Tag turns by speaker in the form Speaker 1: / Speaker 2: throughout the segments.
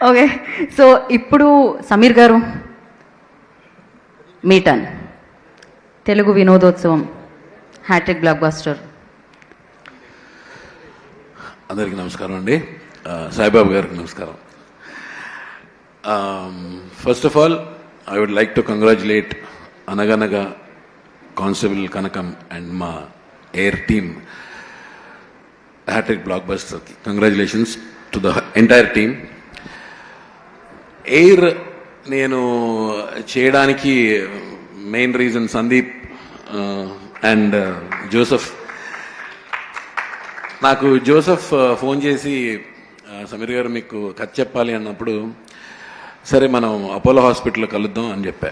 Speaker 1: Okay, so ఇప్పుడు సమీర్ గారు, మీ టర్న్. తెలుగు వినోదోత్సవం హ్యాట్రిక్ బ్లాక్ బస్టర్.
Speaker 2: అందరికీ నమస్కారం అండి. సాయిబాబు గారికి నమస్కారం. First of all I would like to congratulate Anaganaga constable Kanakam and మా ఎయిర్ team hattrick blockbuster. Congratulations to the entire team. ఎయిర్ నేను చేయడానికి main reason Sandeep and Joseph. నాకు జోసెఫ్ ఫోన్ చేసి సమీర్ గారు మీకు కథ చెప్పాలి అన్నప్పుడు, సరే మనం అపోలో హాస్పిటల్లో కలుద్దాం అని చెప్పా.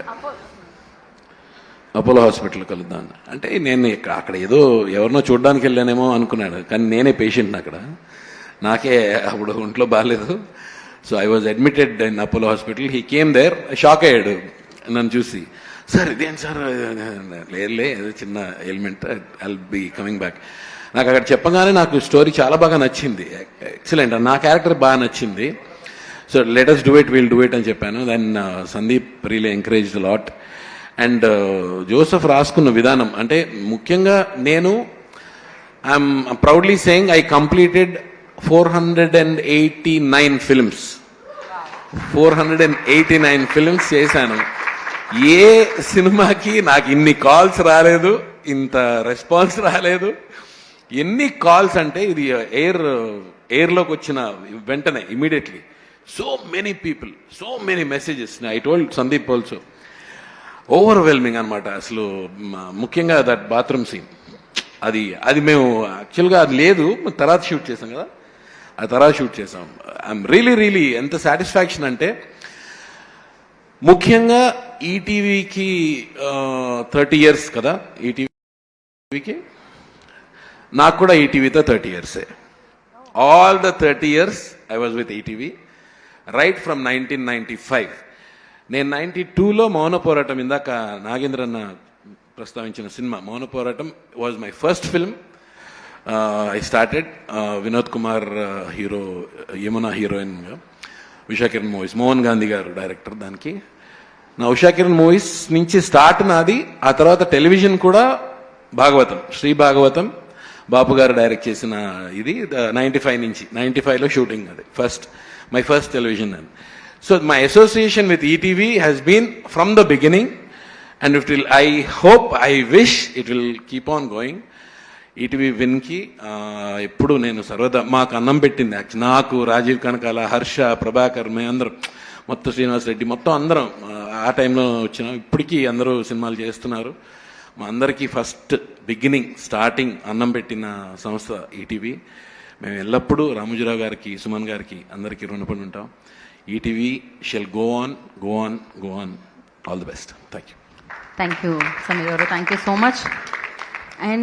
Speaker 2: అపోలో హాస్పిటల్లో కలుద్దాం అంటే నేను అక్కడ ఏదో ఎవరినో చూడడానికి వెళ్ళానేమో అనుకున్నాడు, కానీ నేనే పేషెంట్ని అక్కడ. నాకే అప్పుడు ఒంట్లో బాగాలేదు. So I was admitted in Apollo hospital. He came there, shock అయ్యాడు నన్ను చూసి. సార్ ఇదేం సార్? లేదులే, ఏదో చిన్న element, I'll be coming back. నాకు అక్కడ చెప్పగానే నాకు స్టోరీ చాలా బాగా నచ్చింది. ఎక్సలెంట్, నా క్యారెక్టర్ బాగా నచ్చింది. So let's do it, will do it అని చెప్పాను. Then Sandeep really encourage lot. And Joseph రాసుకున్న విధానం అంటే ముఖ్యంగా నేను I'm proudly saying I completed 489 films. 489 films చేశాను. ఏ సినిమాకి నాకు ఇన్ని కాల్స్ రాలేదు, ఇంత రెస్పాన్స్ రాలేదు. ఎన్ని కాల్స్ అంటే ఇది ఎయిర్లోకి వచ్చిన వెంటనే immediately so many people, so many messages. I told Sandeep also, overwhelming అనమాట. అసలు ముఖ్యంగా దట్ బాత్రూమ్ సీన్, అది మేము యాక్చువల్గా అది లేదు, తర్వాత షూట్ చేసాం కదా, ఆ తర్వాత షూట్ చేసాం. ఐఎమ్ రియలీ ఎంత సాటిస్ఫాక్షన్ అంటే, ముఖ్యంగా ఈటీవీకి 30 years కదా, ఈటీవీకి నాకు కూడా ఈటీవీతో 30 years. All the 30 years I was with ETV right from 1995. నేను 92లో మౌన పోరాటం, ఇందాక నాగేంద్రన్న ప్రస్తావించిన సినిమా మౌన పోరాటం was my first film. I started Vinod Kumar hero, Yamuna హీరోయిన్గా, ఉషా కిరణ్ మూవీస్, మోహన్ గాంధీ గారు డైరెక్టర్. దానికి నా ఉషా కిరణ్ మూవీస్ నుంచి స్టార్ట్ నాది. ఆ తర్వాత టెలివిజన్ కూడా భాగవతం, శ్రీ భాగవతం బాపు గారు డైరెక్ట్ చేసిన ఇది 95 నుంచి. 95లో షూటింగ్, అది my first television. So my association with ETV has been from the beginning, and I hope, I wish it will keep on going. ETV విన్కి ఎప్పుడు నేను సర్వదా మాకు అన్నం పెట్టింది. నాకు, రాజీవ్ కనకాల, హర్ష, ప్రభాకర్, మేమందరం, మొత్తం శ్రీనివాస్ రెడ్డి, మొత్తం అందరం ఆ టైంలో వచ్చినాం. ఇప్పటికీ అందరూ సినిమాలు చేస్తున్నారు. మా అందరికీ ఫస్ట్ స్టార్టింగ్ అన్నం పెట్టిన సంస్థ ఈటీవీ. మేము ఎల్లప్పుడూ రామోజీరావు గారికి, సుమన్ గారికి, అందరికీ రుణపడి ఉంటాం. ETV shall go on. All the best. Thank you
Speaker 1: Sameer గారు, thank you so much. And